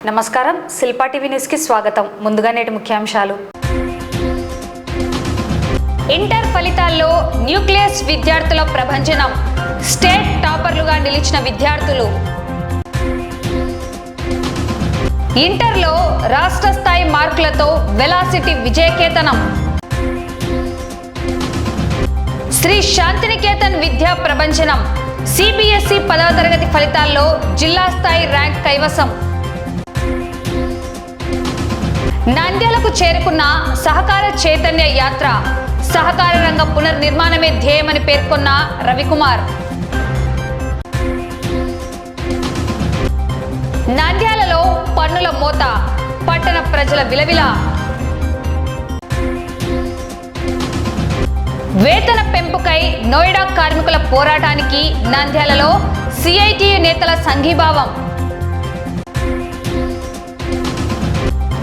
నమస్కారం, Shilpa TV news కి స్వాగతం. ముందుగా నేటి ముఖ్యాంశాలు. ఇంటర్ ఫలితాల్లో న్యూక్లియస్ విద్యార్థుల ప్రభంజనం. స్టేట్ టాపర్లుగా నిలిచిన విద్యార్థులు. ఇంటర్లో రాష్ట్ర స్థాయి మార్కులతో వెలాసిటీ విజయకేతనం. శ్రీ శాంతినికేతన్ విద్యా ప్రభంజనం. సిబిఎస్ఈ 10వ తరగతి ఫలితాల్లో జిల్లా స్థాయి ర్యాంక్ కైవసం. నంద్యాలకు చేరుకున్న సహకార చైతన్య యాత్ర. సహకార రంగ పునర్నిర్మాణమే ధ్యేయమని పేర్కొన్న రవికుమార్. నంద్యాలలో పన్నుల మోత. పట్టణ ప్రజల విలవిల. వేతన పెంపుకై నోయిడా కార్మికుల పోరాటానికి నంద్యాలలో సిఐటియు నేతల సంఘీభావం.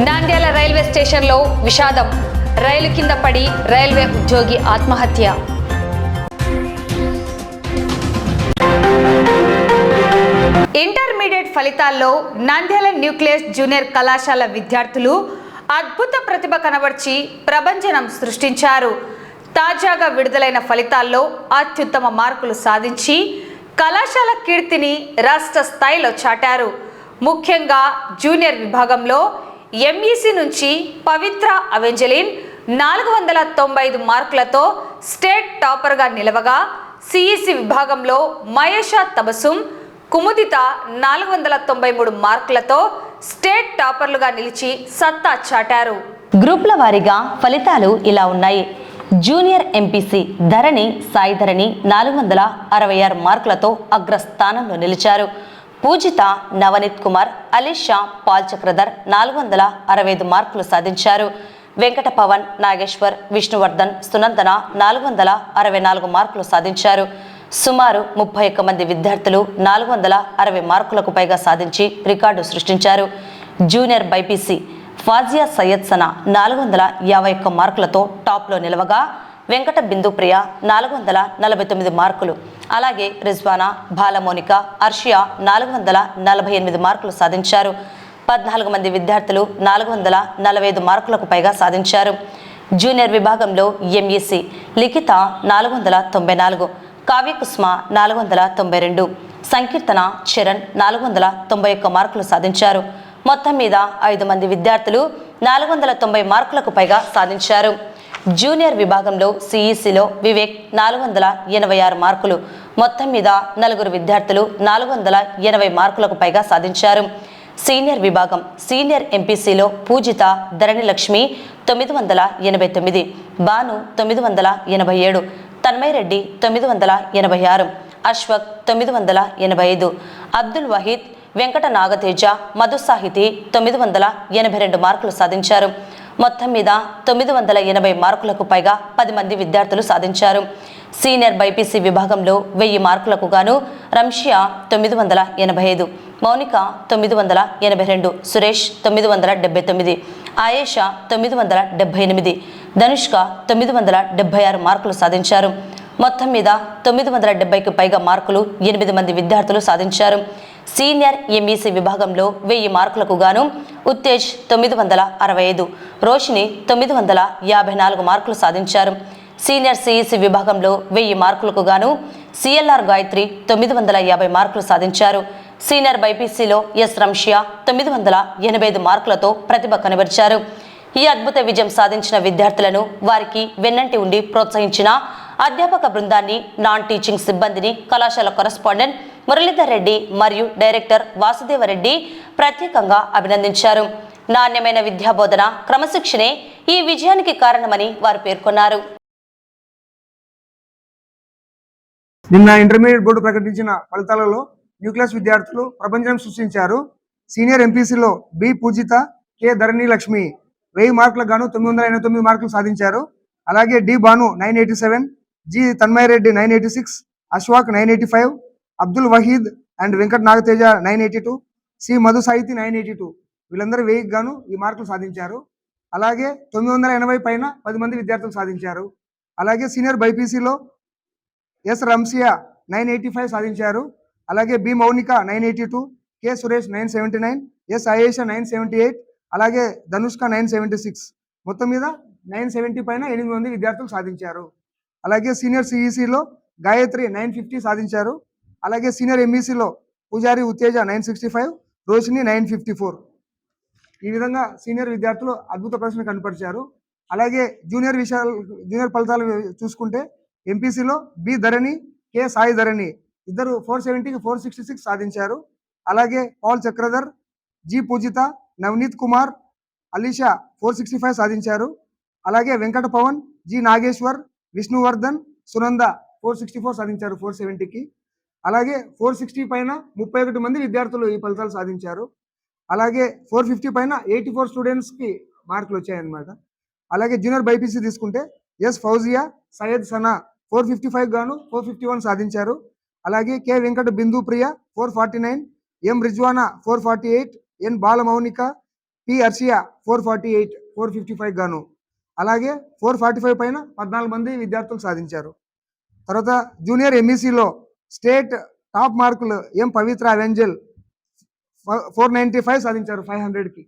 నంద్యాల రైల్వే స్టేషన్లో విషాదం. రైలు కింద పడి రైల్వే ఉద్యోగి ఆత్మహత్య. ఇంటర్మీడియట్ ఫలితాల్లో నంద్యాల న్యూక్లియస్ జూనియర్ కళాశాల విద్యార్థులు అద్భుత ప్రతిభ కనబర్చి ప్రభంజనం సృష్టించారు. తాజాగా విడుదలైన ఫలితాల్లో అత్యుత్తమ మార్కులు సాధించి కళాశాల కీర్తిని రాష్ట్ర స్థాయిలో చాటారు. ముఖ్యంగా జూనియర్ విభాగంలో ఎంఈసి నుంచి పవిత్ర అవెంజలిన్ 495 మార్కులతో స్టేట్ టాపర్గా నిలవగా, సిఈసి విభాగంలో మయేషా తబసుం కుముదిత 493 మార్కులతో స్టేట్ టాపర్లుగా నిలిచి సత్తా చాటారు. గ్రూప్ల వారీగా ఫలితాలు ఇలా ఉన్నాయి. జూనియర్ ఎంపీసీ ధరణి సాయిధరణి 466 మార్కులతో అగ్రస్థానంలో నిలిచారు. పూజిత నవనీత్ కుమార్, అలీషా పాల్ చక్రధర్ 465 మార్కులు సాధించారు. వెంకట పవన్, నాగేశ్వర్, విష్ణువర్ధన్, సునందన 464 మార్కులు సాధించారు. సుమారు 31 మంది విద్యార్థులు 460 మార్కులకు పైగా సాధించి రికార్డు సృష్టించారు. జూనియర్ బైపీసీ ఫాజియా సయ్యద్ సనా 451 మార్కులతో టాప్లో నిలవగా, వెంకట బిందుప్రియ 449 మార్కులు, అలాగే రిజ్వానా, బాలమోనిక, అర్షియా 448 మార్కులు సాధించారు. 14 మంది విద్యార్థులు 445 మార్కులకు పైగా సాధించారు. జూనియర్ విభాగంలో ఎంఈసి లిఖిత 494, కావ్యకుస్మ 492, సంకీర్తన చరణ్ 491 మార్కులు సాధించారు. మొత్తం మీద 5 మంది విద్యార్థులు 490 మార్కులకు పైగా సాధించారు. జూనియర్ విభాగంలో సిఈసిలో వివేక్ 486 మార్కులు, మొత్తం మీద 4 విద్యార్థులు 480 మార్కులకు పైగా సాధించారు. సీనియర్ విభాగం సీనియర్ ఎంపీసీలో పూజిత ధరణి లక్ష్మి 989, భాను 987, తన్మయ్ రెడ్డి 986, అశ్వక్ 985, అబ్దుల్ వహీద్, వెంకట నాగతేజ, మధు సాహితి 982 మార్కులు సాధించారు. మొత్తం మీద 980 మార్కులకు పైగా 10 మంది విద్యార్థులు సాధించారు. సీనియర్ బైపీసీ విభాగంలో 1000 మార్కులకు గాను రంషియా 985, మౌనిక 982, సురేష్ 979, ఆయేషా 978, ధనుష్క 976 మార్కులు సాధించారు. మొత్తం మీద 970కి పైగా మార్కులు 8 మంది విద్యార్థులు సాధించారు. సీనియర్ ఎంఈసి విభాగంలో 1000 మార్కులకు గాను ఉత్తేజ్ 965, రోషిని 954 మార్కులు సాధించారు. సీనియర్ సిఈసి విభాగంలో 1000 మార్కులకు గాను సిఎల్ఆర్ గాయత్రి 950 మార్కులు సాధించారు. సీనియర్ బైపీసీలో ఎస్ రంషియా 985 మార్కులతో ప్రతిభ కనబరిచారు. ఈ అద్భుత విజయం సాధించిన విద్యార్థులను, వారికి వెన్నంటి ఉండి ప్రోత్సహించిన అధ్యాపక బృందాన్ని, నాన్ టీచింగ్ సిబ్బందిని, కళాశాల కరెస్పాండెంట్ మురళీధర్ రెడ్డి మరియు డైరెక్టర్ వాసుదేవరెడ్డి ప్రత్యేకంగా అభినందించారు. నాణ్యమైన విద్యాబోధన, క్రమశిక్షణే ఈ విజయానికి కారణమని వారు పేర్కొన్నారు. నిన్న ఇంటర్మీడియట్ బోర్డు ప్రకటించిన ఫలితాలలో న్యూక్లియస్ విద్యార్థులు ప్రభంజనం సృష్టించారు. సీనియర్ ఎంపీసీలో బి పూజిత, కె ధరణి లక్ష్మి 1000 మార్కులకు గాను 989 మార్కులు సాధించారు. అలాగే D Bhanu 987, G Tanmay Reddy 986, Ashwaq 985, Abdul Waheed and Venkata Nagateja 982, C Madhu Sahithi 982 వీళ్ళందరూ 1000కి గాను ఈ మార్కులు సాధించారు. అలాగే 980 పైన 10 మంది విద్యార్థులు సాధించారు. అలాగే సీనియర్ బైపీసీలో ఎస్ రంసియా 985 సాధించారు. అలాగే B Mounika 982, K Suresh 979, S Ayesha 978, అలాగే ధనుష్క 976. మొత్తం మీద 970 పైన 8 మంది విద్యార్థులు సాధించారు. అలాగే సీనియర్ సిఈసిలో గాయత్రి 950 సాధించారు. అలాగే సీనియర్ ఎంఈసిలో పూజారి ఉత్తేజ 965, రోషిని 954. ఈ విధంగా సీనియర్ విద్యార్థులు అద్భుత ప్రదర్శన కనపరిచారు. అలాగే జూనియర్ ఫలితాలు చూసుకుంటే ఎంపీసీలో బి ధరణి, కె సాయి ధరణి ఇద్దరు 470కి 466 సాధించారు. అలాగే పాల్ చక్రధర్, జి పూజిత, నవనీత్ కుమార్, అలీషా 465 సాధించారు. అలాగే వెంకట పవన్, జి నాగేశ్వర్, విష్ణువర్ధన్, సునంద 464 సాధించారు 470కి. అలాగే 460 పైన 31 మంది విద్యార్థులు ఈ ఫలితాలు సాధించారు. అలాగే 450 పైన 84 స్టూడెంట్స్కి మార్కులు వచ్చాయన్నమాట. అలాగే జూనియర్ బైపీసీ తీసుకుంటే ఎస్ ఫౌజియా, సయ్యద్ సనా 455 గాను 451 సాధించారు. అలాగే కె వెంకట బిందు ప్రియ 449, ఎం రిజ్వానా 448, ఎన్ బాలమౌనిక, పి అర్షియా 448, 455 గాను. అలాగే 445 పైన 14 మంది విద్యార్థులు సాధించారు. తర్వాత జూనియర్ ఎంఈసీలో స్టేట్ టాప్ మార్కులు ఎం పవిత్ర అవెంజల్ 495 సాధించారు 500కి,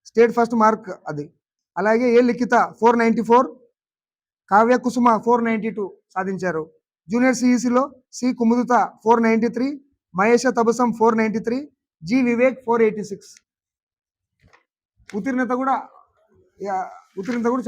స్టేట్ ఫస్ట్ మార్క్ అది. అలాగే ఏ లిఖిత 494, కావ్య కుసుమ 492 సాధించారు. జూనియర్ సిఈసిలో సి కుముదిత 493, మహేష తబసం 493, జి వివేక్ 486. ఉత్తీర్ణత కూడా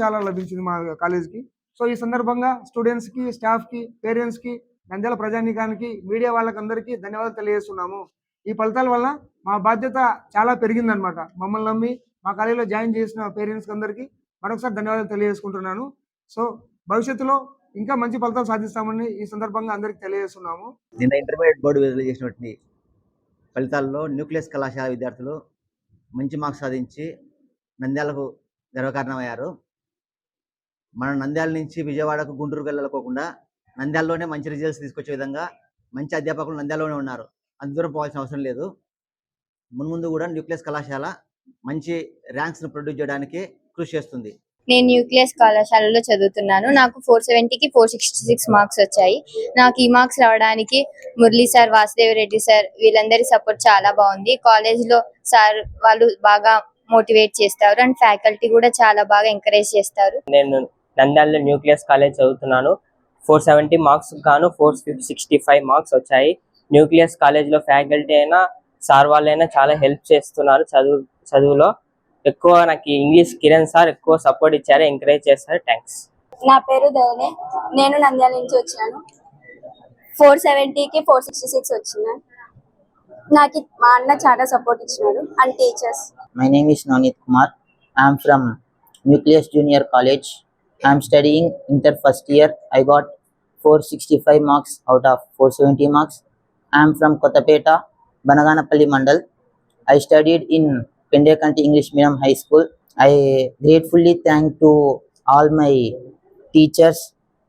చాలా లభించింది మా కాలేజీకి. సో ఈ సందర్భంగా స్టూడెంట్స్కి, స్టాఫ్కి, పేరెంట్స్కి, నంద్యాల ప్రజానీకానికి, మీడియా వాళ్ళకందరికీ ధన్యవాదాలు తెలియజేస్తున్నాము. ఈ ఫలితాల వల్ల మా బాధ్యత చాలా పెరిగిందనమాట. మమ్మల్ని నమ్మి మా కాలేజీలో జాయిన్ చేసిన పేరెంట్స్కి అందరికీ మరొకసారి ధన్యవాదాలు తెలియజేసుకుంటున్నాను. సో భవిష్యత్తులో ఇంకా మంచి ఫలితాలు సాధిస్తామని ఈ సందర్భంగా అందరికీ తెలియజేస్తున్నాము. నిన్న ఇంటర్మీడియట్ బోర్డు విడుదల చేసినటువంటి ఫలితాల్లో న్యూక్లియస్ కళాశాల విద్యార్థులు మంచి మార్క్స్ సాధించి నంద్యాలకు గర్వకారణమయ్యారు. మనం నంద్యాల నుంచి విజయవాడకు, గుంటూరుకు వెళ్ళకోకుండా నంద్యాలలోనే మంచి రిజల్ట్స్ తీసుకొచ్చే విధంగా మంచి అధ్యాపకులు నంద్యాలలోనే ఉన్నారు. అంత దూరం పోవాల్సిన అవసరం లేదు. మున్ముందు కూడా న్యూక్లియస్ కళాశాల మంచి ర్యాంక్స్ను ప్రొడ్యూస్ చేయడానికి కృషి చేస్తుంది. నేను న్యూక్లియస్ కళాశాలలో చదువుతున్నాను. నాకు 470కి 466 మార్క్స్ వచ్చాయి. నాకు ఈ మార్క్స్ రావడానికి మురళీ సార్, వాసుదేవ్ రెడ్డి సార్ వీళ్ళందరి సపోర్ట్ చాలా బాగుంది. కాలేజ్లో సార్ వాళ్ళు బాగా మోటివేట్ చేస్తారు అండ్ ఫ్యాకల్టీ కూడా చాలా బాగా ఎంకరేజ్ చేస్తారు. నేను నంద్యాలలో న్యూక్లియస్ కాలేజ్ చదువుతున్నాను. 470 మార్క్స్ గాను 465 మార్క్స్ వచ్చాయి. న్యూక్లియస్ కాలేజ్లో ఫ్యాకల్టీ అయినా సార్ వాళ్ళైనా చాలా హెల్ప్ చేస్తున్నారు చదువులో. ఎక్కువ నాకు ఇంగ్లీష్ కిరణ్ సార్ ఎక్కువ సపోర్ట్ ఇచ్చారు, ఎంకరేజ్ చేస్తారు. థ్యాంక్స్. నా పేరు ధవని. నేను నంద్యాల నుంచి వచ్చాను. 470కి 466 వచ్చినాను. నాకు మా అన్న చాలా సపోర్ట్ ఇచ్చినారు and teachers. My name is Navneet Kumar. I am from Nucleus Junior College. I am studying inter first year. I got 465 marks out of 470 marks. I am from Kottapeta, Banaganapalli Mandal. I studied in Pendekanti English Medium High School. I gratefully thank to all my teachers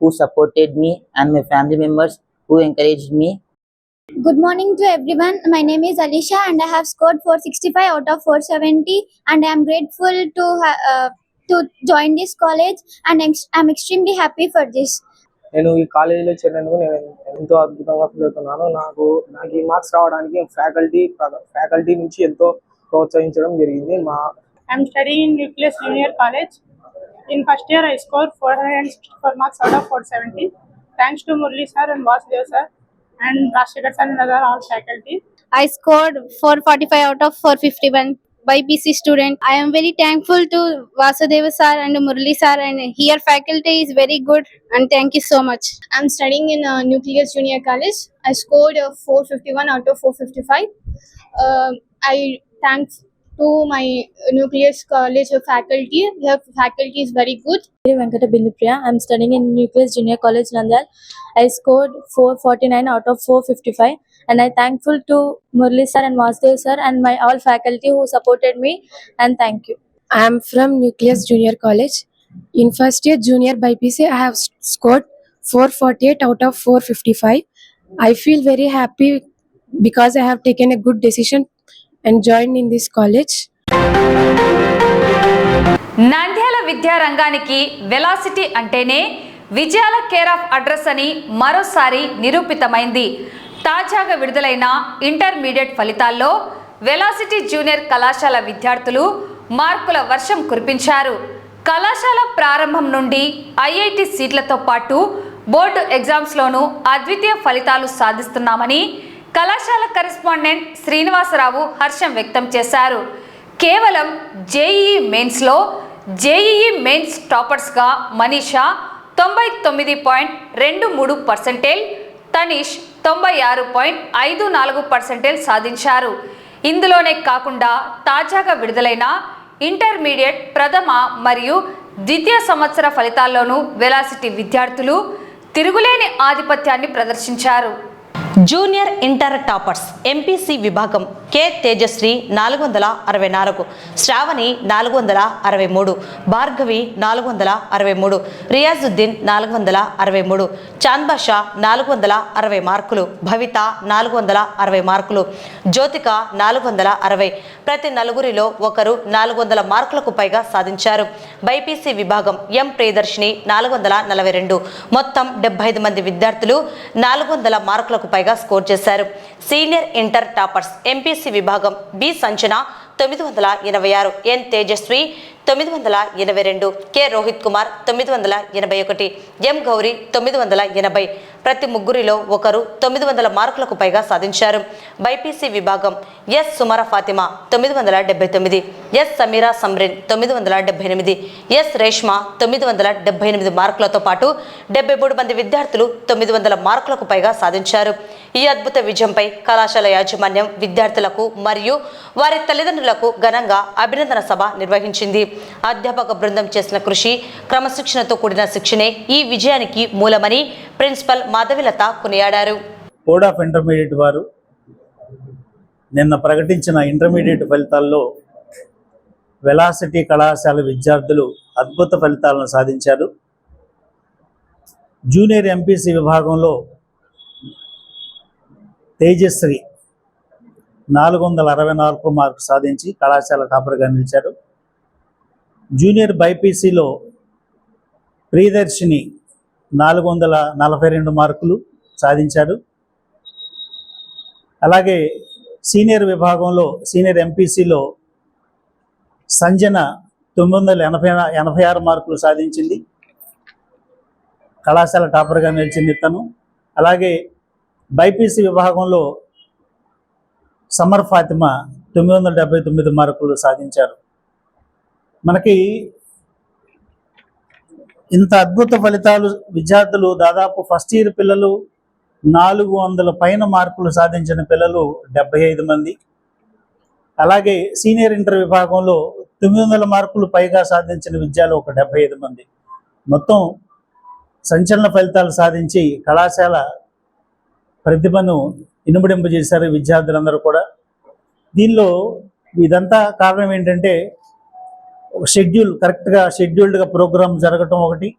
who supported me and my family members who encouraged me. Good morning to everyone. My name is Alisha and I have scored 465 out of 470 and I am grateful to join this college and I am extremely happy for this. నేను ఈ కాలేజీలో చేరినందుకు నేను ఎంతో అద్భుతంగా feel అవుతున్నాను. నాకు ఈ marks రావడానికి ఫ్యాకల్టీ నుంచి ఎంతో ప్రోత్సహించడం జరిగింది. I'm studying in Nucleus Junior College. In first year, I scored 464 marks out of 470. Thanks to Murli sir and Vasudev sir and Rashikar sir and other all faculty. I scored 445 out of 451 by BC student. I am very thankful to Vasudeva sir and Murli sir and here faculty is very good and thank you so much. I am studying in Nucleus Junior College. I scored 451 out of 455. I thank to my Nucleus College faculty. The faculty is very good. Venkata Bindu Priya. I am studying in Nucleus Junior College, Nandyal. I scored 449 out of 455 and I thankful to Murli sir and Vasudev sir and my all faculty who supported me and thank you. I am from Nucleus Junior College. In first year junior BPC I have scored 448 out of 455. I feel very happy because I have taken a good decision and joined in this college. Nandyal విద్యారంగానికి velocity అంటేనే విజయాల care of address అని మరోసారి నిరూపితమైంది. తాజాగా విడుదలైన intermediate ఫలితాల్లో velocity junior కళాశాల విద్యార్థులు మార్కుల వర్షం కురిపించారు. కళాశాల ప్రారంభం నుండి ఐఐటి సీట్లతో పాటు బోర్డు ఎగ్జామ్స్లోనూ అద్వితీయ ఫలితాలు సాధిస్తున్నామని కళాశాల కరెస్పాండెంట్ శ్రీనివాసరావు హర్షం వ్యక్తం చేశారు. కేవలం జేఈఈ మెయిన్స్లో జేఈఈ మెయిన్స్ టాపర్స్గా మనీషా 99.23%, తనీష్ 96.54% సాధించారు. ఇందులోనే కాకుండా తాజాగా విడుదలైన ఇంటర్మీడియట్ ప్రథమ మరియు ద్వితీయ సంవత్సర ఫలితాల్లోనూ వెలాసిటీ విద్యార్థులు తిరుగులేని ఆధిపత్యాన్ని ప్రదర్శించారు. జూనియర్ ఇంటర్ టాపర్స్ ఎంపీసీ విభాగం కె తేజశ్రీ 464, శ్రావణి 463, భార్గవి 463, రియాజుద్దీన్ 463, చాంద్బాషా 460 మార్కులు, భవిత 460 మార్కులు, జ్యోతిక 460. ప్రతి నలుగురిలో ఒకరు 400 మార్కులకు పైగా సాధించారు. బైపీసీ విభాగం ఎం ప్రియదర్శిని 442, మొత్తం 75 మంది విద్యార్థులు 400 మార్కులకు పైగా స్కోర్ చేశారు. సీనియర్ ఇంటర్ టాపర్స్ ఎంపీసీ విభాగం బి సంచన 986, ఎన్ తేజస్వి 982, కె రోహిత్ కుమార్ 981, ఎం గౌరీ 980. ప్రతి ముగ్గురిలో ఒకరు 900 మార్కులకు పైగా సాధించారు. బైపీసీ విభాగం S Sumara Fatima 979, S Sameera Samreen 978, S Reshma 978 మార్కులతో పాటు 73 మంది విద్యార్థులు 900 మార్కులకు పైగా సాధించారు. ఈ అద్భుత విజయంపై కళాశాల యాజమాన్యం విద్యార్థులకు మరియు వారి తల్లిదండ్రులకు ఘనంగా అభినందన సభ నిర్వహించింది. అధ్యాపక బృందం చేసిన కృషి, క్రమశిక్షణతో కూడిన శిక్షణే ఈ విజయానికి మూలమని ప్రిన్సిపల్ మాధవిలత కొనియాడారు. బోర్డ్ ఆఫ్ ఇంటర్మీడియట్ వారు నిన్న ప్రకటించిన ఇంటర్మీడియట్ ఫలితాల్లో వెలాసిటీ కళాశాల విద్యార్థులు అద్భుత ఫలితాలను సాధించారు. జూనియర్ ఎంపీసీ విభాగంలో తేజశ్రీ 464 మార్కు సాధించి కళాశాల టాపర్గా నిలిచారు. జూనియర్ బైపీసీలో ప్రియదర్శిని 442 మార్కులు సాధించారు. అలాగే సీనియర్ విభాగంలో సీనియర్ ఎంపీసీలో సంజన 986 మార్కులు సాధించింది, కళాశాల టాపర్గా నిలిచింది తను. అలాగే బైపీసీ విభాగంలో సమర్ ఫాతిమా 979 మార్కులు సాధించారు. మనకి ఇంత అద్భుత ఫలితాలు విద్యార్థులు దాదాపు ఫస్ట్ ఇయర్ పిల్లలు 400 పైన మార్కులు సాధించిన పిల్లలు 75 మంది. అలాగే సీనియర్ ఇంటర్ విభాగంలో 900 మార్కులు పైగా సాధించిన విద్యార్థులు ఒక 75 మంది. మొత్తం సంచలన ఫలితాలు సాధించి కళాశాల ప్రతిభను ఇనుమడింపజేశారు విద్యార్థులందరూ కూడా. దీనిలో ఇదంతా కారణం ఏంటంటే షెడ్యూల్ కరెక్ట్గా షెడ్యూల్డ్గా ప్రోగ్రామ్ జరగటం ఒకటి,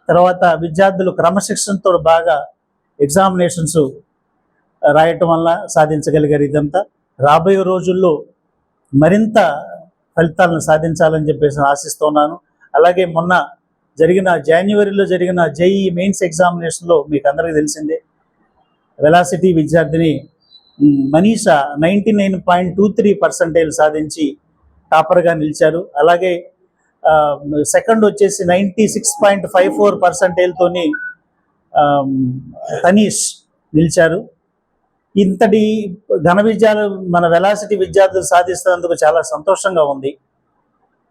తర్వాత విద్యార్థులు క్రమశిక్షణతో బాగా ఎగ్జామినేషన్స్ రాయటం వల్ల సాధించగలిగారు. ఇదంతా రాబోయే రోజుల్లో మరింత ఫలితాలను సాధించాలని చెప్పేసి ఆశిస్తున్నాను. అలాగే మొన్న జనవరిలో జరిగిన జేఈఈ మెయిన్స్ ఎగ్జామినేషన్లో మీకు అందరికీ తెలిసిందే, వెలాసిటీ విద్యార్థిని మనీషా 99.23% సాధించి టాపర్గా నిలిచారు. అలాగే సెకండ్ వచ్చేసి 96.54%తోని తనీష్ నిలిచారు. ఇంతటి ఘన విజయాలు మన వెలాసిటీ విద్యార్థులు సాధిస్తున్నందుకు చాలా సంతోషంగా ఉంది.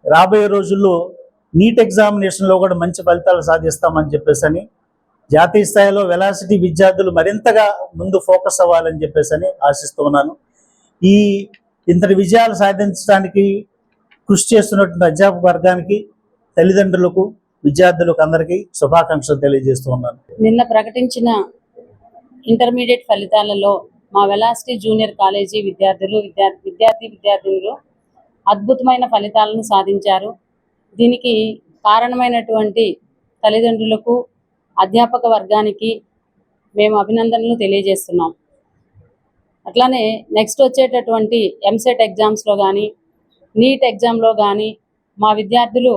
రాబోయే రోజుల్లో నీట్ ఎగ్జామినేషన్లో కూడా మంచి ఫలితాలు సాధిస్తామని చెప్పేసి జాతీయ స్థాయిలో వెలాసిటీ విద్యార్థులు మరింతగా ముందు ఫోకస్ అవ్వాలని చెప్పేసి ఆశిస్తున్నాను. ఇంతటి విజయాలు సాధించడానికి కృషి చేస్తున్నటువంటి అధ్యాపక వర్గానికి, తల్లిదండ్రులకు, విద్యార్థులకు అందరికీ శుభాకాంక్షలు తెలియజేస్తున్నాను. నిన్న ప్రకటించిన ఇంటర్మీడియట్ ఫలితాలలో మా వెలాసిటీ జూనియర్ కాలేజీ విద్యార్థులు అద్భుతమైన ఫలితాలను సాధించారు. దీనికి కారణమైనటువంటి తల్లిదండ్రులకు, అధ్యాపక వర్గానికి మేము అభినందనలు తెలియజేస్తున్నాం. అట్లానే నెక్స్ట్ వచ్చేటటువంటి ఎంసెట్ ఎగ్జామ్స్లో కానీ, నీట్ ఎగ్జామ్లో కానీ మా విద్యార్థులు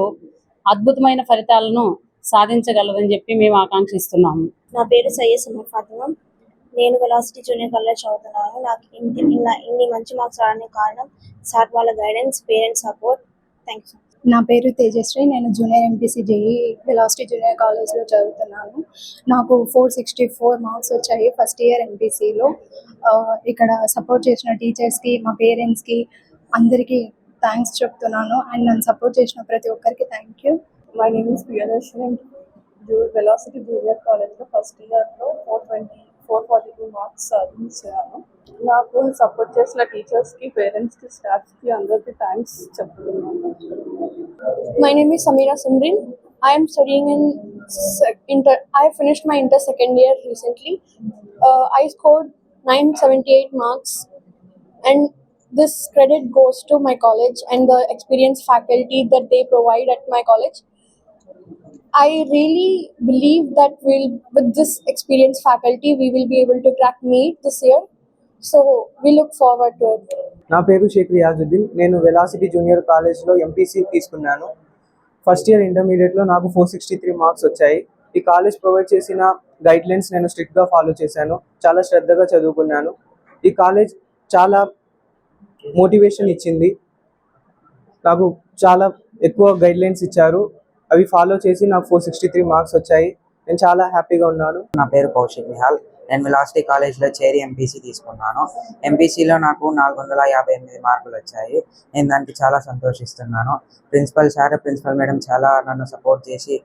అద్భుతమైన ఫలితాలను సాధించగలరని చెప్పి మేము ఆకాంక్షిస్తున్నాము. నా పేరు సయ్యద్ సమర్ ఫాతిమా. నేను వెలాసిటీ జూనియర్ కాలేజ్ చదువుతున్నాను. నాకు ఇన్ని మంచి మార్క్స్ రావడానికి కారణం సార్ వాళ్ళ guidance, parents support. Thank you. నా పేరు తేజశ్రీ. నేను junior MPC JEE velocity junior కాలేజ్లో చదువుతున్నాను. నాకు 464 మార్క్స్ వచ్చాయి ఫస్ట్ ఇయర్ ఎంపీసీలో. ఇక్కడ సపోర్ట్ చేసిన టీచర్స్కి, మా పేరెంట్స్కి అందరికీ థ్యాంక్స్ చెప్తున్నాను. అండ్ నన్ను సపోర్ట్ చేసిన ప్రతి ఒక్కరికి thank you. My name is Priyadarshini. Velocity junior కాలేజ్లో ఫస్ట్ ఇయర్లో 442 మార్క్స్ సాధించాను. నాకు సపోర్ట్ చేసిన టీచర్స్కి, పేరెంట్స్కి, స్టాఫ్కి అందరికీ థ్యాంక్స్ చెప్తున్నాను. My name is Samira Simrin. I am studying in inter. I finished my inter second year recently. I scored 978 marks, and this credit goes to my college and the experienced faculty that they provide at my college. I really believe that with this experienced faculty, we will be able to crack NEET this year. So we look forward to it. నా పేరు షేక్ రియాజుద్దీన్. నేను Velocity junior కాలేజ్లో MPC తీసుకున్నాను. First year ఇంటర్మీడియట్లో నాకు 463 marks వచ్చాయి. ఈ college provide చేసిన గైడ్లైన్స్ నేను స్ట్రిక్ట్గా ఫాలో చేశాను. చాలా శ్రద్ధగా చదువుకున్నాను. ఈ కాలేజ్ చాలా మోటివేషన్ ఇచ్చింది. నాకు చాలా ఎక్కువ గైడ్లైన్స్ ఇచ్చారు. అవి ఫాలో చేసి నాకు 463 మార్క్స్ వచ్చాయి. నేను చాలా హ్యాపీగా ఉన్నాను. నా పేరు కౌశిక్ నిహాల్. నేను వెలాసిటీ కాలేజ్లో చేరి ఎంపీసీ తీసుకున్నాను. ఎంపీసీలో నాకు 458 మార్కులు వచ్చాయి. నేను దానికి చాలా సంతోషిస్తున్నాను. ప్రిన్సిపల్ సార్, ప్రిన్సిపల్ మేడం చాలా నన్ను సపోర్ట్ చేసి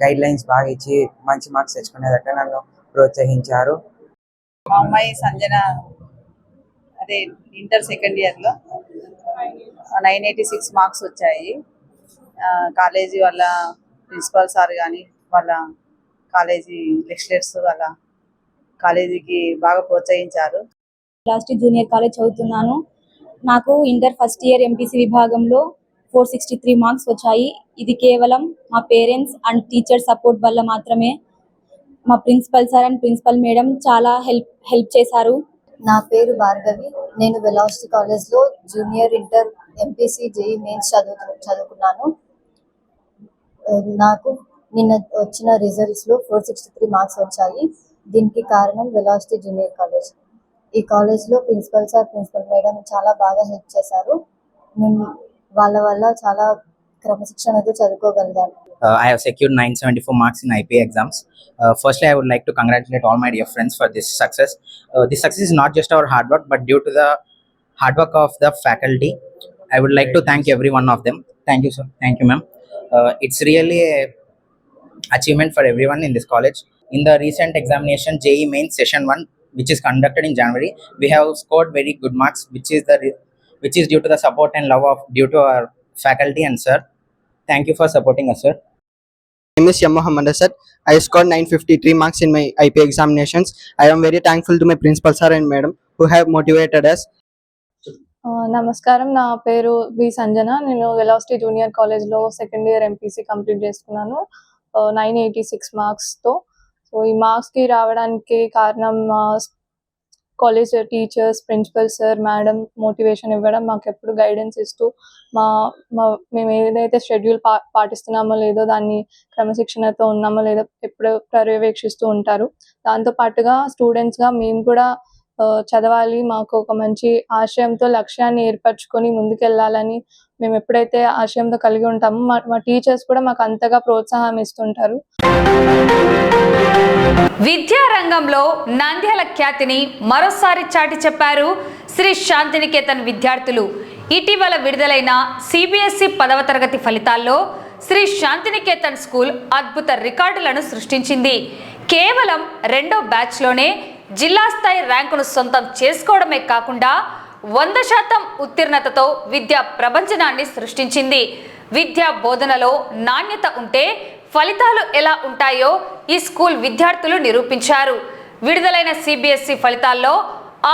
గైడ్ లైన్స్ బాగా ఇచ్చి మంచి మార్క్స్ తెచ్చుకునేటట్టు నన్ను ప్రోత్సహించారు. మా అమ్మాయి సంజన అదే ఇంటర్ సెకండ్ ఇయర్లో 986 మార్క్స్ వచ్చాయి. కాలేజీ వాళ్ళ ప్రిన్సిపల్ సార్ కానీ, వాళ్ళ కాలేజీ లెక్చరర్స్ వాళ్ళ కాలేజీకి బాగా ప్రోత్సహించారు. వెలాసిటీ జూనియర్ కాలేజ్ చదువుతున్నాను. నాకు ఇంటర్ ఫస్ట్ ఇయర్ ఎంపీసీ విభాగంలో 463 మార్క్స్ వచ్చాయి. ఇది కేవలం మా పేరెంట్స్ అండ్ టీచర్ సపోర్ట్ వల్ల మాత్రమే. మా principal sir and principal madam చాలా హెల్ప్ చేశారు. నా పేరు భార్గవి. నేను వెలాసిటీ కాలేజ్లో junior inter MPC JEE Mains చదువుకున్నాను. నాకు నిన్న వచ్చిన రిజల్ట్స్లో 463 మార్క్స్ వచ్చాయి. దీనికి కారణం వెలాసిటీ జూనియర్ కాలేజ్. ఈ కాలేజ్లో ప్రిన్సిపల్ సార్, ప్రిన్సిపల్ మేడం చాలా బాగా హెల్ప్ చేశారు. మేము వాళ్ళ వల్ల చాలా క్రమశిక్షణతో చదువుకోగలిగాను. I have secured 974 marks in IPA exams. Firstly, I would like to congratulate all my dear friends for this success. This success is not just our hard work, but due to the hard work of the faculty. I would like to thank every one of them. Thank you, sir. Thank you, ma'am. It's really a achievement for everyone in this college. In the recent examination, JEE Mains Session 1, which is conducted in January, we have scored very good marks, which is due to the support and love due to our faculty and sir. Thank you for supporting us, sir. My name is Yam Mohammed Asad. I scored 953 marks in my IP examinations. I am very thankful to my principal sir and madam who have motivated us. నమస్కారం, నా పేరు B Sanjana. నేను Velocity junior కాలేజ్లో second year MPC complete చేసుకున్నాను 986 మార్క్స్తో. So ఈ మార్క్స్కి రావడానికి కారణం మా college teachers, principal sir, madam motivation ఇవ్వడం, మాకు ఎప్పుడు గైడెన్స్ ఇస్తూ మేము ఏదైతే షెడ్యూల్ పాటిస్తున్నామో లేదో దాన్ని క్రమశిక్షణతో ఉన్నామో లేదో ఎప్పుడు పర్యవేక్షిస్తూ ఉంటారు. దాంతోపాటుగా స్టూడెంట్స్గా మేము కూడా చదవాలి, మాకు ఒక మంచి ఆశయంతో లక్ష్యాన్ని ఏర్పరచుకొని ముందుకెళ్ళాలని మేము ఎప్పుడైతే ఆశయంతో కలిగి ఉంటామో మా టీచర్స్ కూడా మాకు అంతగా ప్రోత్సాహం ఇస్తుంటారు. విద్యారంగంలో నంద్యాల ఖ్యాతిని మరోసారి చాటి చెప్పారు శ్రీ శాంతినికేతన్ విద్యార్థులు. ఇటీవల విడుదలైన సిబిఎస్ఈ 10వ తరగతి ఫలితాల్లో శ్రీ శాంతినికేతన్ స్కూల్ అద్భుత రికార్డులను సృష్టించింది. కేవలం 2వ బ్యాచ్లోనే జిల్లా స్థాయి ర్యాంకును సొంతం చేసుకోవడమే కాకుండా 100% ఉత్తీర్ణతతో విద్యా ప్రపంచనాన్ని సృష్టించింది. విద్యా బోధనలో నాణ్యత ఉంటే ఫలితాలు ఎలా ఉంటాయో ఈ స్కూల్ విద్యార్థులు నిరూపించారు. విడుదలైన సిబిఎస్ఈ ఫలితాల్లో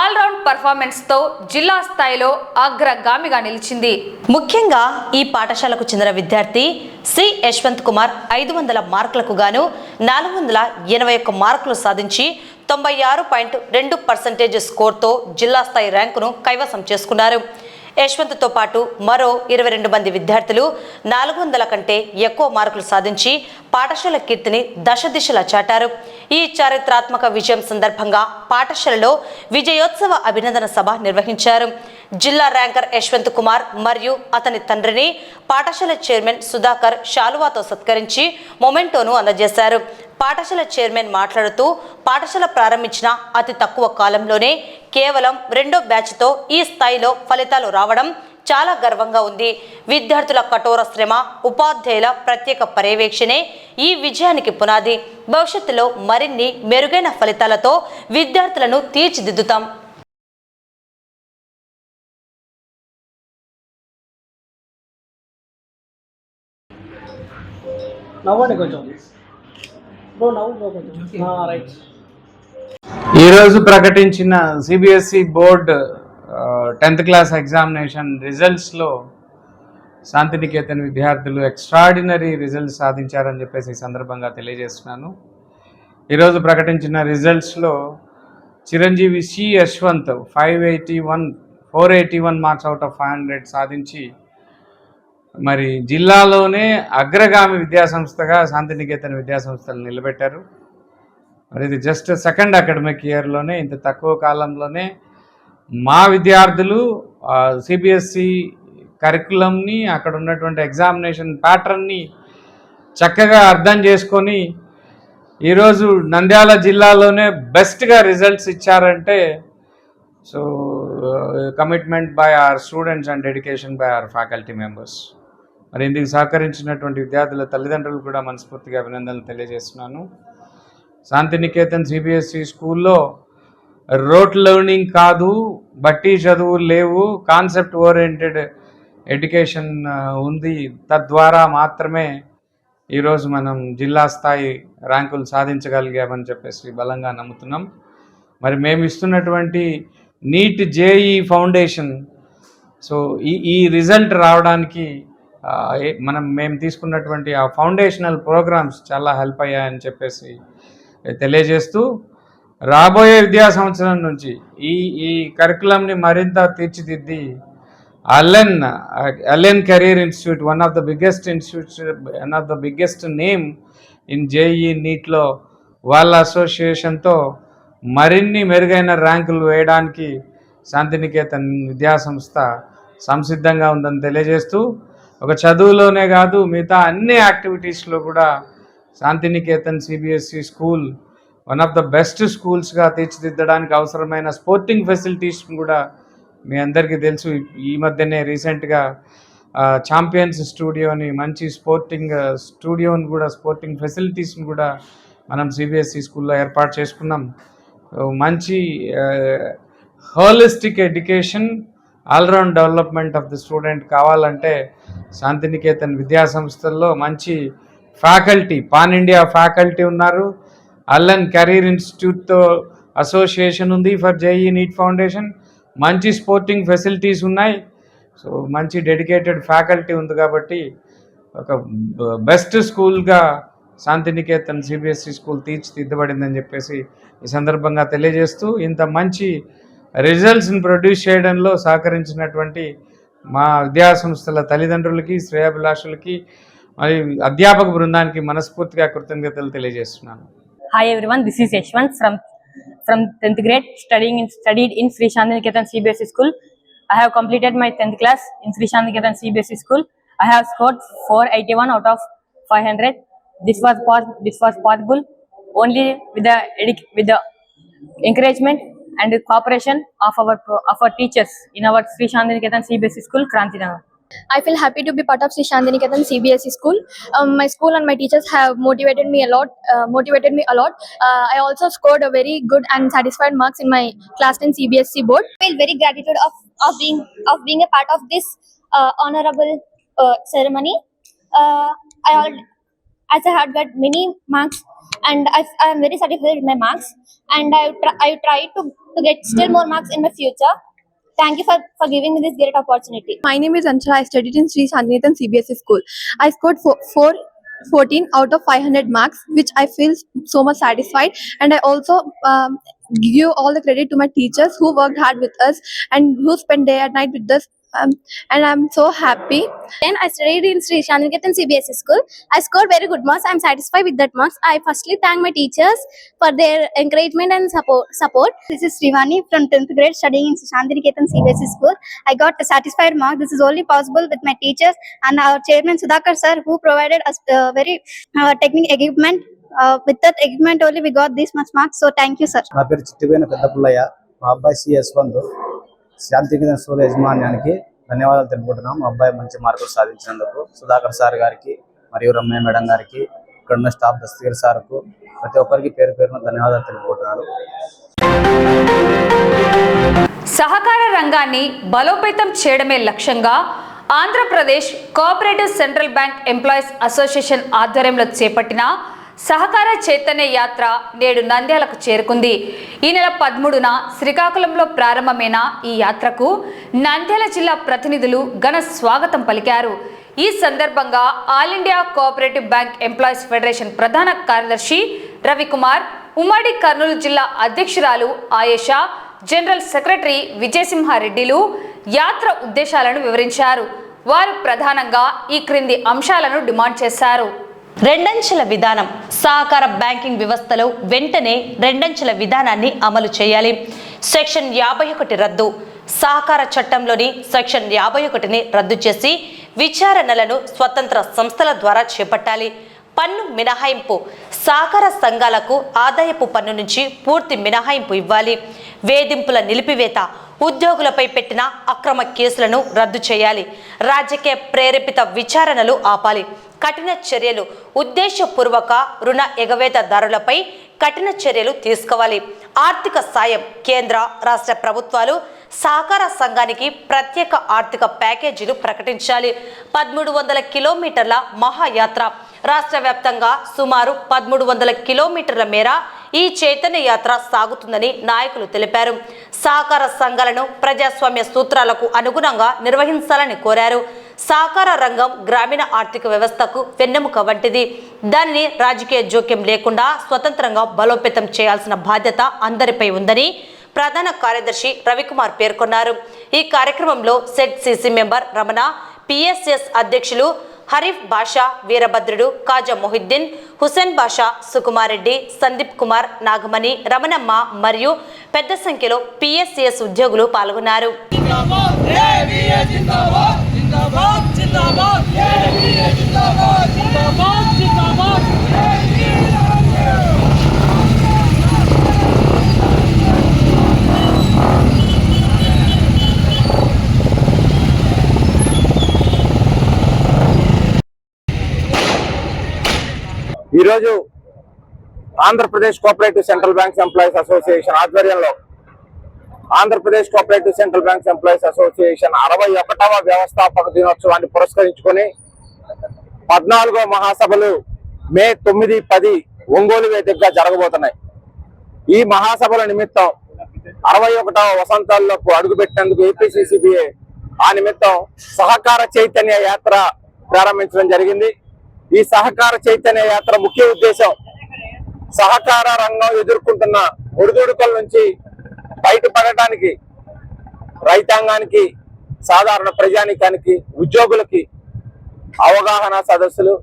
ఆల్రౌండ్ పర్ఫార్మెన్స్తో జిల్లా స్థాయిలో అగ్రగామిగా నిలిచింది. ముఖ్యంగా ఈ పాఠశాలకు చెందిన విద్యార్థి సి యశ్వంత్ కుమార్ 500 మార్కులకు గాను 481 మార్కులు సాధించి 96.2% స్కోర్తో జిల్లా స్థాయి ర్యాంకును కైవసం చేసుకున్నారు. యశ్వంత్తో పాటు మరో 22 మంది విద్యార్థులు 400 కంటే ఎక్కువ మార్కులు సాధించి పాఠశాల కీర్తిని దశ దిశలా చాటారు. ఈ చారిత్రాత్మక విజయం సందర్భంగా పాఠశాలలో విజయోత్సవ అభినందన సభ నిర్వహించారు. జిల్లా ర్యాంకర్ యశ్వంత్ కుమార్ మరియు అతని తండ్రిని పాఠశాల చైర్మన్ సుధాకర్ శాలువాతో సత్కరించి మొమెంటోను అందజేశారు. పాఠశాల చైర్మన్ మాట్లాడుతూ పాఠశాల ప్రారంభించిన అతి తక్కువ కాలంలోనే కేవలం 2వ బ్యాచ్తో ఈ స్థాయిలో ఫలితాలు రావడం చాలా గర్వంగా ఉంది. విద్యార్థుల కఠోర శ్రమ, ఉపాధ్యాయుల ప్రత్యేక పర్యవేక్షణే ఈ విజయానికి పునాది. భవిష్యత్తులో మరిన్ని మెరుగైన ఫలితాలతో విద్యార్థులను తీర్చిదిద్దుతాం. ఈరోజు ప్రకటించిన CBSE board 10th class examination రిజల్ట్స్లో శాంతినికేతన్ విద్యార్థులు ఎక్స్ట్రాడినరీ రిజల్ట్స్ సాధించారని చెప్పేసి ఈ సందర్భంగా తెలియజేస్తున్నాను. ఈరోజు ప్రకటించిన రిజల్ట్స్లో Chiranjeevi C Yashwant 481 marks out of 500 సాధించి మరి జిల్లాలోనే అగ్రగామి విద్యాసంస్థగా శాంతినికేతన్ విద్యాసంస్థలు నిలబెట్టారు. మరి ఇది జస్ట్ సెకండ్ అకాడమిక్ ఇయర్లోనే ఇంత తక్కువ కాలంలోనే మా విద్యార్థులు సిబిఎస్ఈ కరికులంని, అక్కడ ఉన్నటువంటి ఎగ్జామినేషన్ ప్యాటర్న్ని చక్కగా అర్థం చేసుకొని ఈరోజు నంద్యాల జిల్లాలోనే బెస్ట్గా రిజల్ట్స్ ఇచ్చారంటే so commitment by our students and dedication by our faculty members. మరి ఇందుకు సహకరించినటువంటి విద్యార్థుల తల్లిదండ్రులు కూడా మనస్ఫూర్తిగా అభినందనలు తెలియజేస్తున్నాను. శాంతినికేతన్ సిబిఎస్ఈ స్కూల్లో రోట్ లెర్నింగ్ కాదు, బట్టి చదువులు లేవు, కాన్సెప్ట్ ఓరియంటెడ్ ఎడ్యుకేషన్ ఉంది. తద్వారా మాత్రమే ఈరోజు మనం జిల్లా స్థాయి ర్యాంకులు సాధించగలిగామని చెప్పేసి బలంగా నమ్ముతున్నాం. మరి మేము ఇస్తున్నటువంటి నీట్ జేఈ ఫౌండేషన్ సో ఈ రిజల్ట్ రావడానికి మేము తీసుకున్నటువంటి ఆ ఫౌండేషనల్ ప్రోగ్రామ్స్ చాలా హెల్ప్ అయ్యాయని చెప్పేసి తెలియజేస్తూ రాబోయే విద్యా సంవత్సరం నుంచి ఈ కరికులంని మరింత తీర్చిదిద్ది Allen career institute, one of the biggest name in JEE నీట్లో వాళ్ళ అసోసియేషన్తో మరిన్ని మెరుగైన ర్యాంకులు వేయడానికి శాంతినికేతన్ విద్యాసంస్థ సంసిద్ధంగా ఉందని తెలియజేస్తూ ఒక చదువులోనే కాదు మిగతా అన్ని యాక్టివిటీస్లో కూడా Shantiniketan CBSE school one of the best స్కూల్స్గా తీర్చిదిద్దడానికి అవసరమైన స్పోర్టింగ్ ఫెసిలిటీస్ కూడా మీ అందరికీ తెలుసు. ఈ మధ్యనే రీసెంట్గా ఛాంపియన్స్ స్టూడియోని, మంచి స్పోర్టింగ్ ఫెసిలిటీస్ని కూడా మనం సిబిఎస్ఈ స్కూల్లో ఏర్పాటు చేసుకున్నాం. మంచి holistic education, all round development of the student కావాలంటే శాంతినికేతన్ విద్యాసంస్థల్లో మంచి ఫ్యాకల్టీ, పాన్ ఇండియా ఫ్యాకల్టీ ఉన్నారు. అలెన్ కెరీర్ ఇన్స్టిట్యూట్తో అసోసియేషన్ ఉంది ఫర్ జేఈ నీట్ ఫౌండేషన్. మంచి స్పోర్టింగ్ ఫెసిలిటీస్ ఉన్నాయి. సో మంచి డెడికేటెడ్ ఫ్యాకల్టీ ఉంది కాబట్టి ఒక బెస్ట్ స్కూల్గా శాంతినికేతన్ సిబిఎస్ఈ స్కూల్ తీర్చిదిద్దబడిందని చెప్పేసి ఈ సందర్భంగా తెలియజేస్తూ ఇంత మంచి రిజల్ట్స్ని ప్రొడ్యూస్ చేయడంలో సహకరించినటువంటి మా విద్యాసంస్థల తల్లిదండ్రులకి, శ్రేయాభిలాషులకి మరియు అధ్యాపక బృందానికి మనస్ఫూర్తిగా కృతజ్ఞతలు తెలియజేస్తున్నాను. Hi everyone, this is Yashwant from 10th grade studied in Sri Shantiniketan CBSE school. I have completed my 10th class in Sri Shantiniketan CBSE school. I have scored 481 out of 500. This was possible only with the encouragement and cooperation of our teachers in our Sri Shantiniketan CBSE school, Krantinagar. I feel happy to be part of Sri Shantiniketan CBSE school. My school and my teachers have motivated me a lot. I also scored a very good and satisfied marks in my class 10 CBSE board. I feel very gratitude of being a part of this honorable ceremony. As I had got many marks, and I am very satisfied with my marks, and I try to get still more marks in my future. Thank you for giving me this great opportunity. My name is Anshula. I studied in Sri Shantiniketan CBSE school. I scored 414 out of 500 marks, which I feel so much satisfied. And I also give all the credit to my teachers who worked hard with us and who spent day and night with us and I'm so happy. Then I studied in Sri Shantiniketan CBSE school. I scored very good marks. I'm satisfied with that marks. I firstly thank my teachers for their encouragement and support. This is Srivani from 10th grade studying in Shantiniketan CBSE school. I got a satisfied mark. This is only possible with my teachers and our chairman Sudhakar sir, who provided us very technical equipment. With that equipment only we got this much marks. So thank you sir. నా పేరు చిట్టిపోయిన పెద్ద పుల్లయ్య. మా అబ్బాయి సిఎస్1 Shantiniketan school యజమాన్యానికి ధన్యవాదాలు తెలుపుకుంటున్నాం. మా అబ్బాయి మంచి మార్కులు సాధించినందుకు సుధాకర్ సార్ గారికి మరియు రమ్య మేడం గారికి, ఇక్కడ ఉన్న స్టాఫ్ దస్తగిరి సార్కు, ప్రతి ఒక్కరికి పేరు పేరున ధన్యవాదాలు తెలుపుకుంటున్నాను. సహకార రంగాన్ని బలోపేతం చేయడమే లక్ష్యంగా Andhra Pradesh cooperative central bank employees association ఆధ్వర్యంలో చేపట్టిన సహకార చైతన్య యాత్ర నేడు నంద్యాలకు చేరుకుంది. ఈ నెల 13న శ్రీకాకుళంలో ప్రారంభమైన ఈ యాత్రకు నంద్యాల జిల్లా ప్రతినిధులు ఘన స్వాగతం పలికారు. ఈ సందర్భంగా all India cooperative bank employees federation ప్రధాన కార్యదర్శి రవికుమార్, ఉమ్మడి కర్నూలు జిల్లా అధ్యక్షురాలు ఆయేషా, జనరల్ సెక్రటరీ విజయసింహారెడ్డిలు యాత్ర ఉద్దేశాలను వివరించారు. వారు ప్రధానంగా ఈ క్రింది అంశాలను డిమాండ్ చేశారు. రెండంచెల విధానం. సహకార బ్యాంకింగ్ వ్యవస్థలో వెంటనే రెండంచెల విధానాన్ని అమలు చేయాలి. సెక్షన్ 51 రద్దు. సహకార చట్టంలోని సెక్షన్ 51ని రద్దు చేసి విచారణలను స్వతంత్ర సంస్థల ద్వారా చేపట్టాలి. పన్ను మినహాయింపు. సహకార సంఘాలకు ఆదాయపు పన్ను నుంచి పూర్తి మినహాయింపు ఇవ్వాలి. వేధింపుల నిలిపివేత. ఉద్యోగులపై పెట్టిన అక్రమ కేసులను రద్దు చేయాలి. రాజకీయ ప్రేరేపిత విచారణలు ఆపాలి. కఠిన చర్యలు. ఉద్దేశపూర్వక రుణ ఎగవేతదారులపై కఠిన చర్యలు తీసుకోవాలి. ఆర్థిక సాయం. కేంద్ర రాష్ట్ర ప్రభుత్వాలు సహకార సంఘానికి ప్రత్యేక ఆర్థిక ప్యాకేజీలు ప్రకటించాలి. 1300 కిలోమీటర్ల మహాయాత్ర. రాష్ట్ర వ్యాప్తంగా సుమారు 1300 కిలోమీటర్ల మేర ఈ చైతన్య యాత్ర సాగుతుందని నాయకులు తెలిపారు. సహకార సంఘాలను ప్రజాస్వామ్య సూత్రాలకు అనుగుణంగా నిర్వహించాలని కోరారు. సహకార రంగం గ్రామీణ ఆర్థిక వ్యవస్థకు వెన్నెముక వంటిది. దానిని రాజకీయ జోక్యం లేకుండా స్వతంత్రంగా బలోపేతం చేయాల్సిన బాధ్యత అందరిపై ఉందని ప్రధాన కార్యదర్శి రవికుమార్ పేర్కొన్నారు. ఈ కార్యక్రమంలో set CC member Ramana, PSS అధ్యక్షులు హరీఫ్ బాషా, వీరభద్రుడు, కాజా మొహిద్దీన్, హుసేన్ బాషా, సుకుమారెడ్డి, సందీప్ కుమార్, నాగమణి, రమణమ్మ మరియు పెద్ద సంఖ్యలో పిఎస్సిఎస్ ఉద్యోగులు పాల్గొన్నారు. ఈరోజు Andhra Pradesh cooperative central banks employees association ఆధ్వర్యంలో Andhra Pradesh cooperative central banks employees association 61వ వ్యవస్థాపక దినోత్సవాన్ని పురస్కరించుకొని 14వ మహాసభలు మే 9, 10 ఒంగోలు వేదికగా జరగబోతున్నాయి. ఈ మహాసభల నిమిత్తం 61వ వసంతాల్లోకి అడుగుపెట్టినందుకు ఏపీసీసీబీఏ ఆ నిమిత్తం సహకార చైతన్య యాత్ర ప్రారంభించడం జరిగింది. ఈ సహకార చైతన్య యాత్ర ముఖ్య ఉద్దేశం సహకార రంగం ఎదుర్కొంటున్న ఒడిదుడుకుల నుంచి బయటపడటానికి రైతాంగానికి, సాధారణ ప్రజానీకానికి, ఉద్యోగులకి అవగాహన సదస్సులు,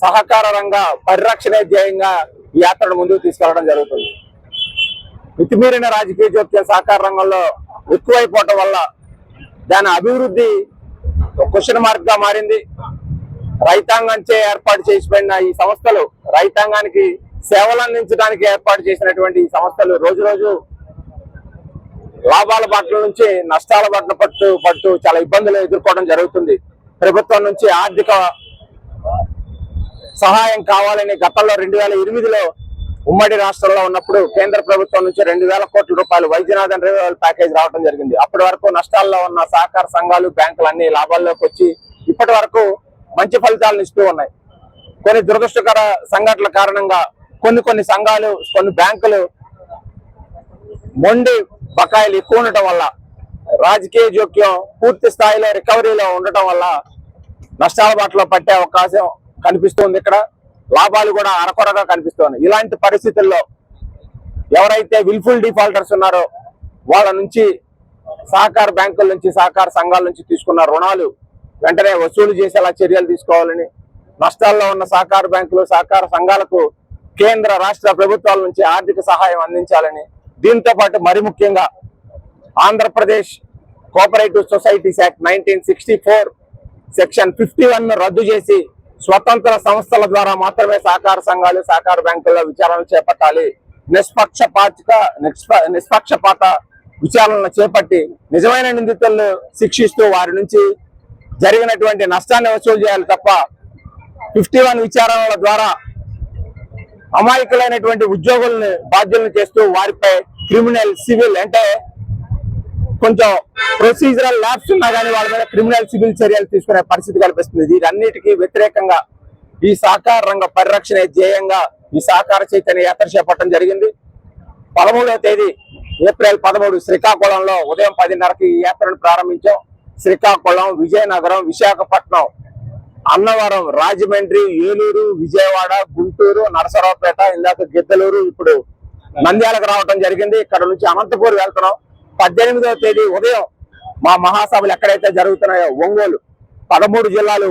సహకార రంగ పరిరక్షణ ధ్యేయంగా ఈ యాత్రను ముందుకు తీసుకెళ్లడం జరుగుతుంది. మితిమీరిన రాజకీయ జోక్యం సహకార రంగంలో ఎక్కువైపోవటం వల్ల దాని అభివృద్ధి క్వశ్చన్ మార్క్ గా మారింది. రైతాంగంచే ఏర్పాటు చేసిపోయిన ఈ సంస్థలు, రైతాంగానికి సేవలు అందించడానికి ఏర్పాటు చేసినటువంటి ఈ సంస్థలు రోజు రోజు లాభాల బాటల నుంచి నష్టాల బాటలు పట్టు చాలా ఇబ్బందులు ఎదుర్కోవడం జరుగుతుంది. ప్రభుత్వం నుంచి ఆర్థిక సహాయం కావాలని గతంలో 2008లో ఉమ్మడి రాష్ట్రంలో ఉన్నప్పుడు కేంద్ర ప్రభుత్వం నుంచి 2000 కోట్ల రూపాయలు వైద్యనాథన్ రెవెన్యూ ప్యాకేజ్ రావడం జరిగింది. అప్పటి వరకు నష్టాల్లో ఉన్న సహకార సంఘాలు, బ్యాంకులు అన్ని లాభాల్లోకి వచ్చి ఇప్పటి వరకు మంచి ఫలితాలను ఇస్తూ ఉన్నాయి. కొన్ని దురదృష్టకర సంఘటనల కారణంగా కొన్ని సంఘాలు, కొన్ని బ్యాంకులు మొండి బకాయిలు ఎక్కువ ఉండటం వల్ల, రాజకీయ జోక్యం పూర్తి స్థాయిలో రికవరీలో ఉండటం వల్ల నష్టాల బాటలో పట్టే అవకాశం కనిపిస్తుంది. ఇక్కడ లాభాలు కూడా అరకొరగా కనిపిస్తుంది. ఇలాంటి పరిస్థితుల్లో ఎవరైతే విల్ఫుల్ డిఫాల్టర్స్ ఉన్నారో వాళ్ళ నుంచి సహకార బ్యాంకుల నుంచి, సహకార సంఘాల నుంచి తీసుకున్న రుణాలు వెంటనే వసూలు చేసేలా చర్యలు తీసుకోవాలని, నష్టాల్లో ఉన్న సహకార బ్యాంకులు, సహకార సంఘాలకు కేంద్ర రాష్ట్ర ప్రభుత్వాల నుంచి ఆర్థిక సహాయం అందించాలని, దీంతో పాటు మరి ముఖ్యంగా Andhra Pradesh cooperative societies act 1964 section 51 రద్దు చేసి స్వతంత్ర సంస్థల ద్వారా మాత్రమే సహకార సంఘాలు, సహకార బ్యాంకుల్లో విచారణలు చేపట్టాలి. నిష్పక్షపాత విచారణలు చేపట్టి నిజమైన నిందితులను శిక్షిస్తూ వారి నుంచి జరిగినటువంటి నష్టాన్ని వసూలు చేయాలి తప్ప 51 విచారణల ద్వారా అమాయకులైనటువంటి ఉద్యోగులను బాధ్యులను చేస్తూ వారిపై క్రిమినల్, సివిల్ అంటే కొంచెం ప్రొసీజరల్ ల్యాబ్స్ ఉన్నా కానీ వాళ్ళ మీద క్రిమినల్, సివిల్ చర్యలు తీసుకునే పరిస్థితి కల్పిస్తుంది. వీటన్నిటికీ వ్యతిరేకంగా ఈ సహకార రంగ పరిరక్షణ ధ్యేయంగా ఈ సహకార చైతన్య యాత్ర చేపట్టడం జరిగింది. 13వ తేదీ ఏప్రిల్ 13 శ్రీకాకుళంలో ఉదయం 10:30కి ఈ యాత్రను ప్రారంభించాం. శ్రీకాకుళం, విజయనగరం, విశాఖపట్నం, అన్నవరం, రాజమండ్రి, ఏలూరు, విజయవాడ, గుంటూరు, నరసరావుపేట, ఇందాక గిద్దలూరు, ఇప్పుడు నంద్యాలకు రావడం జరిగింది. ఇక్కడ నుంచి అనంతపూర్ వెళ్తున్నాం. 18వ తేదీ ఉదయం మా మహాసభలు ఎక్కడైతే జరుగుతున్నాయో ఒంగోలు, 13 జిల్లాలు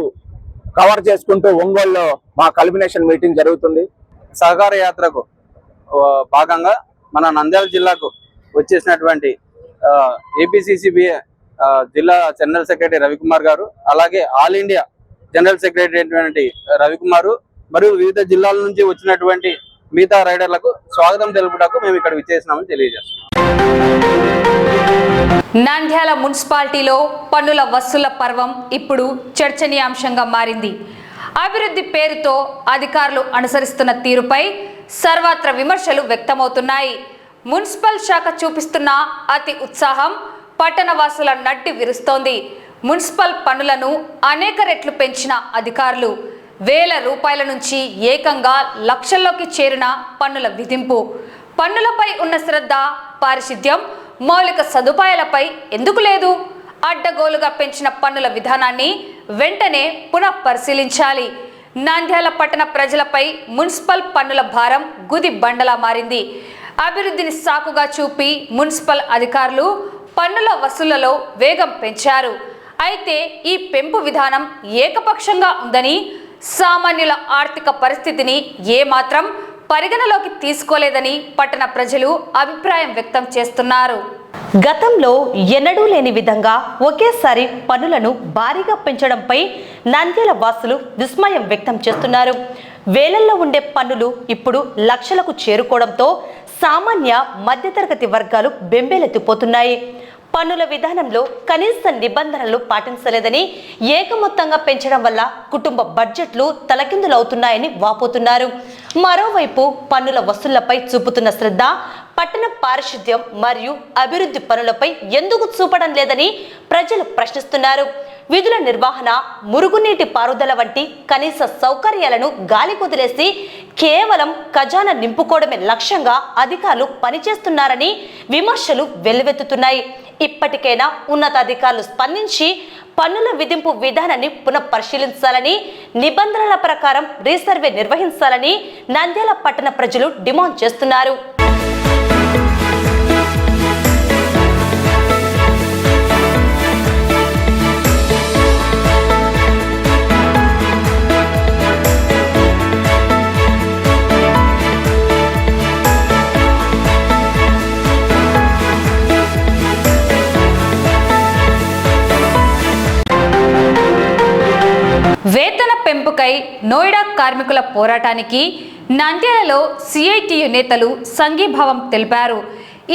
కవర్ చేసుకుంటూ ఒంగోలులో మా కల్మినేషన్ మీటింగ్ జరుగుతుంది. సహకార యాత్రకు భాగంగా మన నంద్యాల జిల్లాకు వచ్చేసినటువంటి ఏపీసీసీబీఏ జిల్లా జనరల్ సెక్రటరీ రవికుమార్ గారు, అలాగే ఆల్ ఇండియా జనరల్ సెక్రటరీ అయినటువంటి రవికుమారు మరియు వివిధ జిల్లాల నుంచి వచ్చినటువంటి మిగతా రైడర్లకు స్వాగతం తెలుపుటకు మేము ఇక్కడ విచ్చేసినామని తెలియజేస్తున్నాం. నంద్యాల మున్సిపాలిటీలో పన్నుల వసూళ్ల పర్వం ఇప్పుడు చర్చనీయాంశంగా మారింది. అభివృద్ధి పేరుతో అధికారులు అనుసరిస్తున్న తీరుపై సర్వత్ర విమర్శలు వ్యక్తమవుతున్నాయి. మున్సిపల్ శాఖ చూపిస్తున్న అతి ఉత్సాహం పట్టణవాసుల నడ్డి విరుస్తోంది. మున్సిపల్ పన్నులను అనేక రెట్లు పెంచిన అధికారులు వేల రూపాయల నుంచి ఏకంగా లక్షల్లోకి చేరిన పన్నుల విధింపు, పన్నులపై ఉన్న శ్రద్ధ, పారిశుద్ధ్యం, మౌలిక సదుపాయాలపై ఎందుకు లేదు? అడ్డగోలుగా పెంచిన పన్నుల విధానాన్ని వెంటనే పునః పరిశీలించాలి. నంద్యాల పట్టణ ప్రజలపై మున్సిపల్ పన్నుల భారం గుది బండలా మారింది. అభివృద్ధిని సాకుగా చూపి మున్సిపల్ అధికారులు పన్నుల వసూళ్లలో వేగం పెంచారు. అయితే ఈ పెంపు విధానం ఏకపక్షంగా ఉందని, సామాన్యుల ఆర్థిక పరిస్థితిని ఏమాత్రం పరిగణలోకి తీసుకోలేదని పట్టణ ప్రజలు అభిప్రాయం వ్యక్తం చేస్తున్నారు. గతంలో ఎన్నడూ లేని విధంగా ఒకేసారి పన్నులను భారీగా పెంచడంపై నంద్యాల వాసులు విస్మయం వ్యక్తం చేస్తున్నారు. వేలల్లో ఉండే పన్నులు ఇప్పుడు లక్షలకు చేరుకోవడంతో సామాన్య మధ్యతరగతి వర్గాలు బెంబేలెత్తిపోతున్నాయి. పన్నుల విధానంలో కనీస నిబంధనలు పాటించలేదని, ఏకమొత్తంగా పెంచడం వల్ల కుటుంబ బడ్జెట్లు తలకిందులవుతున్నాయని వాపోతున్నారు. మరోవైపు పన్నుల వసూళ్లపై చూపుతున్న శ్రద్ధ పట్టణ పారిశుద్ధ్యం మరియు అభివృద్ధి పనులపై ఎందుకు చూపడం లేదని ప్రజలు ప్రశ్నిస్తున్నారు. విధుల నిర్వహణ, మురుగునీటి పారుదల వంటి కనీస సౌకర్యాలను గాలి కుదిలేసి కేవలం ఖజానా నింపుకోవడమే లక్ష్యంగా అధికారులు పనిచేస్తున్నారని విమర్శలు వెల్లువెత్తుతున్నాయి. ఇప్పటికైనా ఉన్నతాధికారులు స్పందించి పన్నుల విధింపు విధానాన్ని పునఃపరిశీలించాలని, నిబంధనల ప్రకారం రీసర్వే నిర్వహించాలని నంద్యాల పట్టణ ప్రజలు డిమాండ్ చేస్తున్నారు. వేతన పెంపుకై నోయిడా కార్మికుల పోరాటానికి నంద్యాలలో సిఐటియు నేతలు సంఘీభావం తెలిపారు.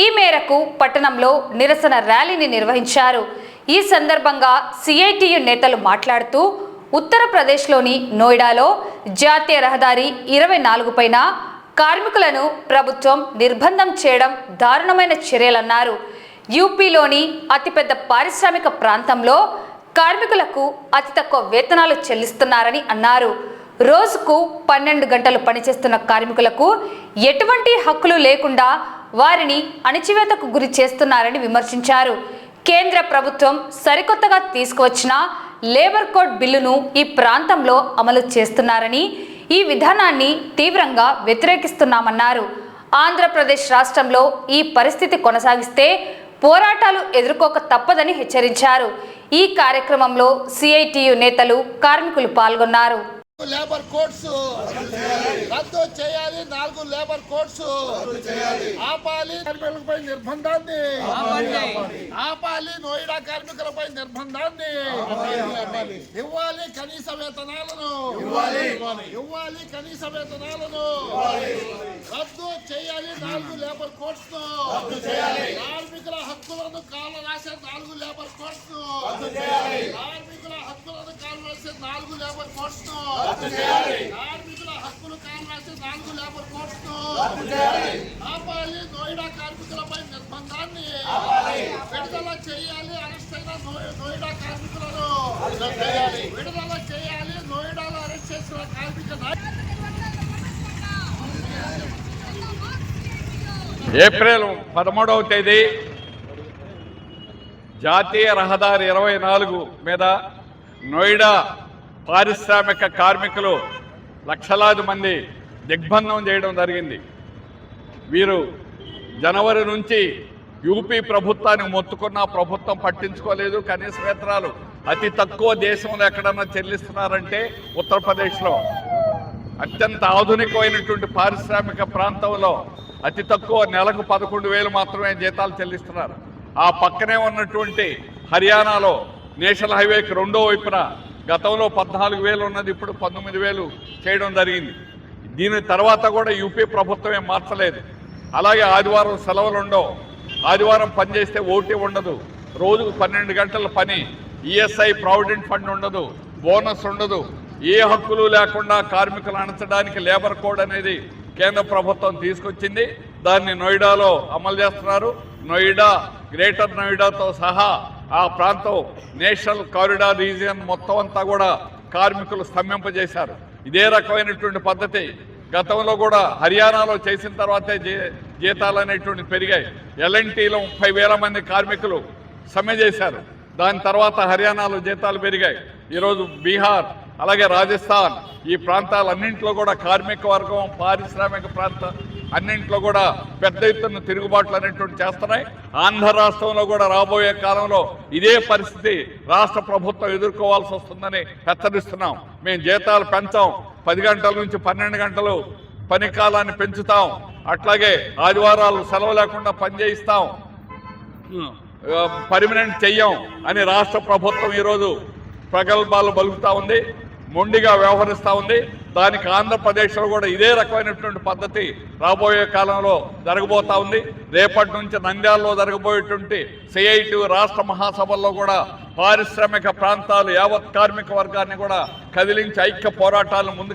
ఈ మేరకు పట్టణంలో నిరసన ర్యాలీని నిర్వహించారు. ఈ సందర్భంగా సిఐటియు నేతలు మాట్లాడుతూ ఉత్తరప్రదేశ్లోని నోయిడాలో జాతీయ రహదారి 24 పైన కార్మికులను ప్రభుత్వం నిర్బంధం చేయడం దారుణమైన చర్యలన్నారు. యూపీలోని అతిపెద్ద పారిశ్రామిక ప్రాంతంలో కార్మికులకు అతి తక్కువ వేతనాలు చెల్లిస్తున్నారని అన్నారు. రోజుకు 12 గంటలు పనిచేస్తున్న కార్మికులకు ఎటువంటి హక్కులు లేకుండా వారిని అణచివేతకు గురి చేస్తున్నారని విమర్శించారు. కేంద్ర ప్రభుత్వం సరికొత్తగా తీసుకువచ్చిన లేబర్ కోడ్ బిల్లును ఈ ప్రాంతంలో అమలు చేస్తున్నారని, ఈ విధానాన్ని తీవ్రంగా వ్యతిరేకిస్తున్నామన్నారు. ఆంధ్రప్రదేశ్ రాష్ట్రంలో ఈ పరిస్థితి కొనసాగిస్తే పోరాటాలు ఎదుర్కోక తప్పదని హెచ్చరించారు. ఈ కార్యక్రమంలో సిఐటియు నేతలు, కార్మికులు పాల్గొన్నారు. లేబర్ కోడ్స్ రద్దు చేయాలి, 4 లేబర్ కోడ్స్ ఆపాలి, కార్మికులపై నిర్బంధాన్ని ఆపాలి, నోయిడా కార్మికులపై నిర్బంధాన్ని ఇవ్వాలి, కనీస వేతనాలను ఇవ్వాలి, కనీస వేతనాలను రద్దు చేయాలి, 4 లేబర్ కోడ్స్ ను కార్మికుల హక్కులను కాల రాసే 4 లేబర్ కోడ్స్ ను కార్మికుల హక్కులను కాల రాసే 4 లేబర్ కోడ్స్ ను కార్మికుల హక్కులు కాల రాసే 4 లేబర్ కోడ్స్ ను ఆపాలి, నోయిడా కార్మికులపై నిర్బంధాన్ని విడుదల చేయాలి, అరెస్ట్ అయిన నోయిడా కార్మికులను విడుదల చేయాలి, నోయిడాలో అరెస్ట్ చేసిన కార్మిక ఏప్రిల్ 13వ తేదీ జాతీయ రహదారి 24 మీద నోయిడా పారిశ్రామిక కార్మికులు లక్షలాది మంది దిగ్బంధం చేయడం జరిగింది. వీరు జనవరి నుంచి యూపీ ప్రభుత్వానికి మొత్తుకున్న ప్రభుత్వం పట్టించుకోలేదు. కనీస వేతనాలు అతి తక్కువ దేశంలో ఎక్కడన్నా చెల్లిస్తున్నారంటే ఉత్తరప్రదేశ్లో అత్యంత ఆధునికమైనటువంటి పారిశ్రామిక ప్రాంతంలో అతి తక్కువ నెలకు 11,000 మాత్రమే జీతాలు చెల్లిస్తున్నారు. ఆ పక్కనే ఉన్నటువంటి హర్యానాలో నేషనల్ హైవేకి రెండో వైపున గతంలో 14,000 ఉన్నది, ఇప్పుడు 19,000 చేయడం జరిగింది. దీని తర్వాత కూడా యూపీ ప్రభుత్వం ఏం మార్చలేదు. అలాగే ఆదివారం సెలవులు ఉండవు, ఆదివారం పని చేస్తే ఓటీ ఉండదు, రోజుకు 12 గంటల పని, ఈఎస్ఐ ప్రావిడెంట్ ఫండ్ ఉండదు, బోనస్ ఉండదు. ఏ హక్కులు లేకుండా కార్మికులు అణచడానికి లేబర్ కోడ్ అనేది కేంద్ర ప్రభుత్వం తీసుకొచ్చింది. దాన్ని నోయిడాలో అమలు చేస్తున్నారు. నోయిడా, గ్రేటర్ నోయిడాతో సహా ఆ ప్రాంతం నేషనల్ కారిడార్ రీజియన్ మొత్తం అంతా కూడా కార్మికులు స్తంభింపజేశారు. ఇదే రకమైనటువంటి పద్ధతి గతంలో కూడా హర్యానాలో చేసిన తర్వాతే జీతాలు అనేటువంటి పెరిగాయి. ఎల్ఎన్టీలో 30,000 మంది కార్మికులు సమ్మె చేశారు. దాని తర్వాత హర్యానాలో జీతాలు పెరిగాయి. ఈరోజు బీహార్, అలాగే రాజస్థాన్, ఈ ప్రాంతాలన్నింటిలో కూడా కార్మిక వర్గం, పారిశ్రామిక ప్రాంతం అన్నింటిలో కూడా పెద్ద ఎత్తున తిరుగుబాట్లు అనేటువంటి చేస్తున్నాయి. ఆంధ్ర రాష్ట్రంలో కూడా రాబోయే కాలంలో ఇదే పరిస్థితి రాష్ట్ర ప్రభుత్వం ఎదుర్కోవాల్సి వస్తుందని హెచ్చరిస్తున్నాం. మేము జీతాలు పెంచాం, 10 గంటల నుంచి 12 గంటలు పని కాలాన్ని పెంచుతాం, అట్లాగే ఆదివారాలు సెలవు లేకుండా పనిచేయిస్తాం, పర్మనెంట్ చెయ్యం అని రాష్ట్ర ప్రభుత్వం ఈరోజు ప్రగల్భాలు పలుకుతూ ఉంది, మొండిగా వ్యవహరిస్తూ ఉంది. దానికి ఆంధ్రప్రదేశ్లో కూడా ఇదే రకమైనటువంటి పద్ధతి రాబోయే కాలంలో జరగబోతా ఉంది. రేపటి నుంచి నంద్యాలలో జరగబోయేటువంటి సిఐటి రాష్ట్ర మహాసభల్లో కూడా పారిశ్రామిక ప్రాంతాలు, యావత్ కార్మిక వర్గాన్ని కూడా కదిలించి ఐక్య పోరాటాలను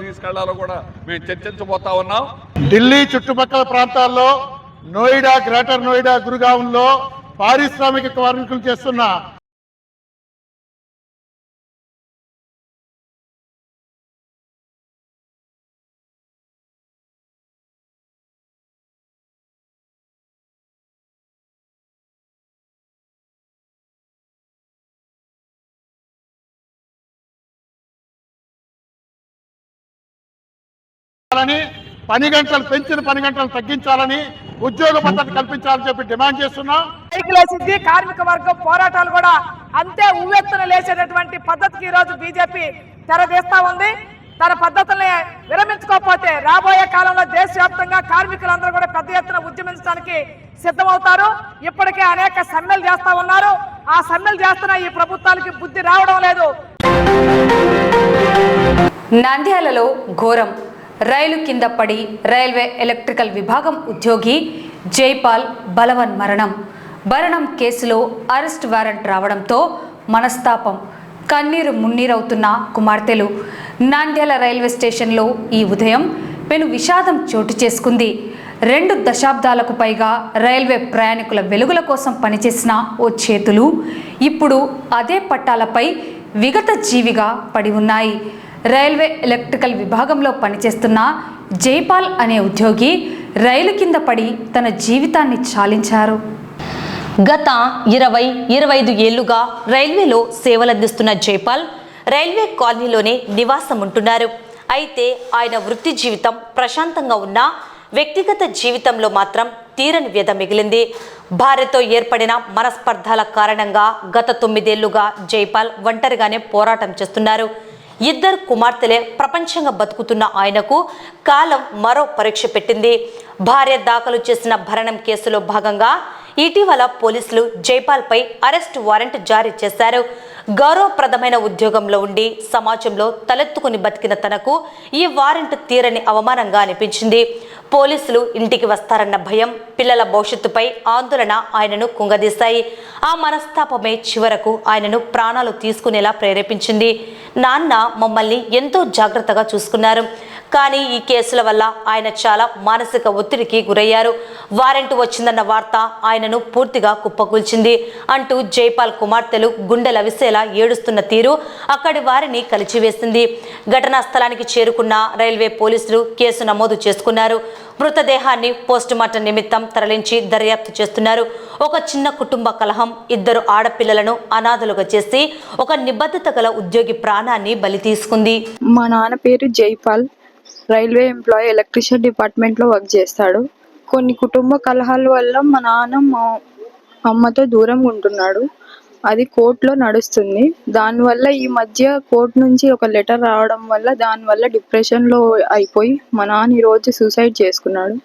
తీసుకెళ్లాలో కూడా మేము చర్చించబోతా ఉన్నాం. ఢిల్లీ చుట్టుపక్కల ప్రాంతాల్లో, నోయిడా, గ్రేటర్ నోయిడా, గురుగావ్లో పారిశ్రామిక కార్మికులు చేస్తున్న పని గంటలు పెంచిన పని గంటలు తగ్గించాలని, ఉద్యోగ భద్రత కల్పించాలని చెప్పి డిమాండ్ చేస్తున్నాం. కార్మిక వర్గం పోరాటాలు కూడా అంతే ఉవ్వెత్తున లేచేటటువంటి పద్ధతికి ఈ రోజు బీజేపీ తెరదీస్తా ఉంది. తన పద్ధతుల్ని విరమించుకోకపోతే రాబోయే కాలంలో దేశవ్యాప్తంగా కార్మికులందరూ కూడా పెద్ద ఎత్తున ఉద్యమించడానికి సిద్ధమవుతారు. ఇప్పటికే అనేక సమ్మెలు చేస్తా ఉన్నారు. ఆ సమ్మెలు చేస్తున్న ఈ ప్రభుత్వాలకి బుద్ధి రావడం లేదు. నంద్యాలలో ఘోరం. రైలు కింద పడి రైల్వే ఎలక్ట్రికల్ విభాగం ఉద్యోగి జైపాల్ బలవన్ మరణం కేసులో అరెస్ట్ వారెంట్ రావడంతో మనస్తాపం, కన్నీరు మున్నీరవుతున్న కుమార్తెలు. నంద్యాల రైల్వే స్టేషన్లో ఈ ఉదయం పెను విషాదం చోటు చేసుకుంది. 2 దశాబ్దాలకు పైగా రైల్వే ప్రయాణికుల వెలుగుల కోసం పనిచేసిన ఓ చేతులు ఇప్పుడు అదే పట్టాలపై విగత జీవిగా పడి ఉన్నాయి. రైల్వే ఎలక్ట్రికల్ విభాగంలో పనిచేస్తున్న జైపాల్ అనే ఉద్యోగి రైలు కింద పడి తన జీవితాన్ని చాలించారు. గత 20-25 ఏళ్లుగా రైల్వేలో సేవలందిస్తున్న జైపాల్ రైల్వే కాలనీలోనే నివాసం ఉంటున్నారు. అయితే ఆయన వృత్తి జీవితం ప్రశాంతంగా ఉన్నా వ్యక్తిగత జీవితంలో మాత్రం తీరని వ్యధ మిగిలింది. భార్యతో ఏర్పడిన మనస్పర్ధల కారణంగా గత 9 ఏళ్లుగా జైపాల్ ఒంటరిగానే పోరాటం చేస్తున్నారు. 2 కుమార్తెలే ప్రపంచంగా బతుకుతున్న ఆయనకు కాలం మరో పరీక్ష పెట్టింది. భార్య దాఖలు చేసిన భరణం కేసులో భాగంగా ఇటీవల పోలీసులు జైపాల్పై అరెస్ట్ వారెంట్ జారీ చేశారు. గౌరవప్రదమైన ఉద్యోగంలో ఉండి సమాజంలో తలెత్తుకుని బతికిన తనకు ఈ వారెంట్ తీరని అవమానంగా అనిపించింది. పోలీసులు ఇంటికి వస్తారన్న భయం, పిల్లల భవిష్యత్తుపై ఆందోళన ఆయనను కుంగదీశాయి. ఆ మనస్తాపమే చివరకు ఆయనను ప్రాణాలు తీసుకునేలా ప్రేరేపించింది. నాన్న మమ్మల్ని ఎంతో జాగ్రత్తగా చూసుకున్నారు, కానీ ఈ కేసుల వల్ల ఆయన చాలా మానసిక ఒత్తిడికి గురయ్యారు. వారెంట్ వచ్చిందన్న వార్త ఆయనను పూర్తిగా కుప్పకూల్చింది అంటూ జైపాల్ కుమార్తెలు గుండెలవిసేలా ఏడుస్తున్న తీరు అక్కడి వారిని కలిచివేసింది. ఘటనా స్థలానికి చేరుకున్న రైల్వే పోలీసులు కేసు నమోదు చేసుకున్నారు. మృతదేహాన్ని పోస్టుమార్టం నిమిత్తం తరలించి దర్యాప్తు చేస్తున్నారు. ఒక చిన్న కుటుంబ కలహం 2 ఆడపిల్లలను అనాథలుగా చేసి ఒక నిబద్ధత గల ఉద్యోగి ప్రాణాన్ని బలి తీసుకుంది. మా నాన్న పేరు జైపాల్, రైల్వే ఎంప్లాయీ, ఎలక్ట్రిషియన్ డిపార్ట్మెంట్లో వర్క్ చేస్తాడు. కొన్ని కుటుంబ కలహాల వల్ల మా నాన్న మా అమ్మతో దూరంగా ఉంటున్నాడు. అది కోర్టులో నడుస్తుంది. దానివల్ల ఈ మధ్య కోర్టు నుంచి ఒక లెటర్ రావడం వల్ల దానివల్ల డిప్రెషన్లో అయిపోయి మా నాన్న ఈరోజు సూసైడ్ చేసుకున్నాడు.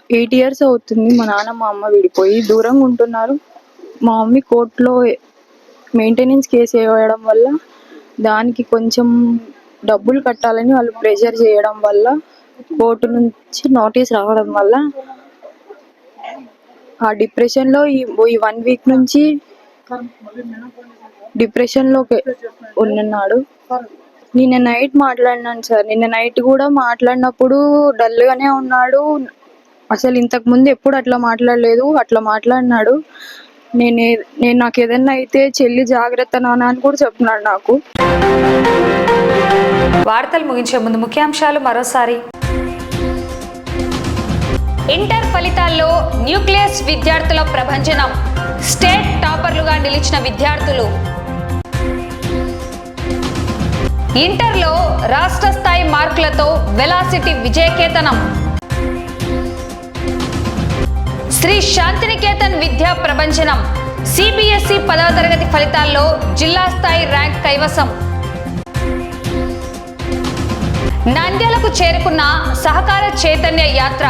8 years అవుతుంది మా నాన్న మా అమ్మ విడిపోయి దూరంగా ఉంటున్నారు. మా మమ్మీ కోర్టులో మెయింటెనెన్స్ కేసు వేయడం వల్ల దానికి కొంచెం డబ్బులు కట్టాలని వాళ్ళు ప్రెషర్ చేయడం వల్ల కోర్టు నుంచి నోటీస్ రావడం వల్ల ఆ డిప్రెషన్లో ఈ 1 week నుంచి డిప్రెషన్లోకి ఉన్నాడు. నిన్న నైట్ మాట్లాడినాను సార్. నిన్న నైట్ కూడా మాట్లాడినప్పుడు డల్గానే ఉన్నాడు. అసలు ఇంతకు ముందు ఎప్పుడు అట్లా మాట్లాడలేదు. అట్లా మాట్లాడినాడు. నాకు ఏదన్నా అయితే చెల్లి జాగ్రత్త నాన్న అని కూడా చెప్తున్నాడు నాకు. వార్తలు ముగించే ముందు ముఖ్యాంశాలు మరోసారి. ఇంటర్ ఫలితాల్లో న్యూక్లియస్ విద్యార్థుల ప్రభంజనం. స్టేట్ టాపర్లుగా నిలిచిన విద్యార్థులు. ఇంటర్లో రాష్ట్ర స్థాయి మార్కులతో వెలాసిటీ విజయకేతనం. శ్రీ శాంతినికేతన్ విద్యా ప్రభంజనం. సిబిఎస్ఈ 10వ తరగతి ఫలితాల్లో జిల్లా స్థాయి ర్యాంక్ కైవసం. నంద్యాలకు చేరుకున్న సహకార చైతన్య యాత్ర.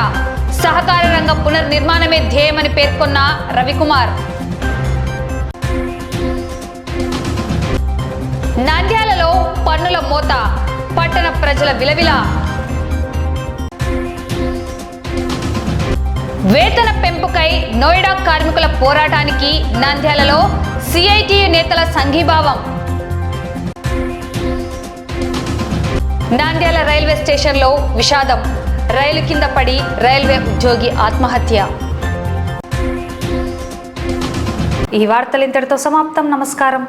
సహకార రంగ పునర్నిర్మాణమే ధ్యేయమని పేర్కొన్న రవికుమార్. నంద్యాలలో పన్నుల మోత. పట్టణ ప్రజల విలవిల. వేతన పెంపుకై నోయిడా కార్మికుల పోరాటానికి నంద్యాలలో సిఐటియు నేతల సంఘీభావం. నంద్యాల రైల్వే స్టేషన్లో విషాదం. రైలు కింద పడి రైల్వే ఉద్యోగి ఆత్మహత్య. ఈ వార్తలు ఇంతటితో సమాప్తం. నమస్కారం.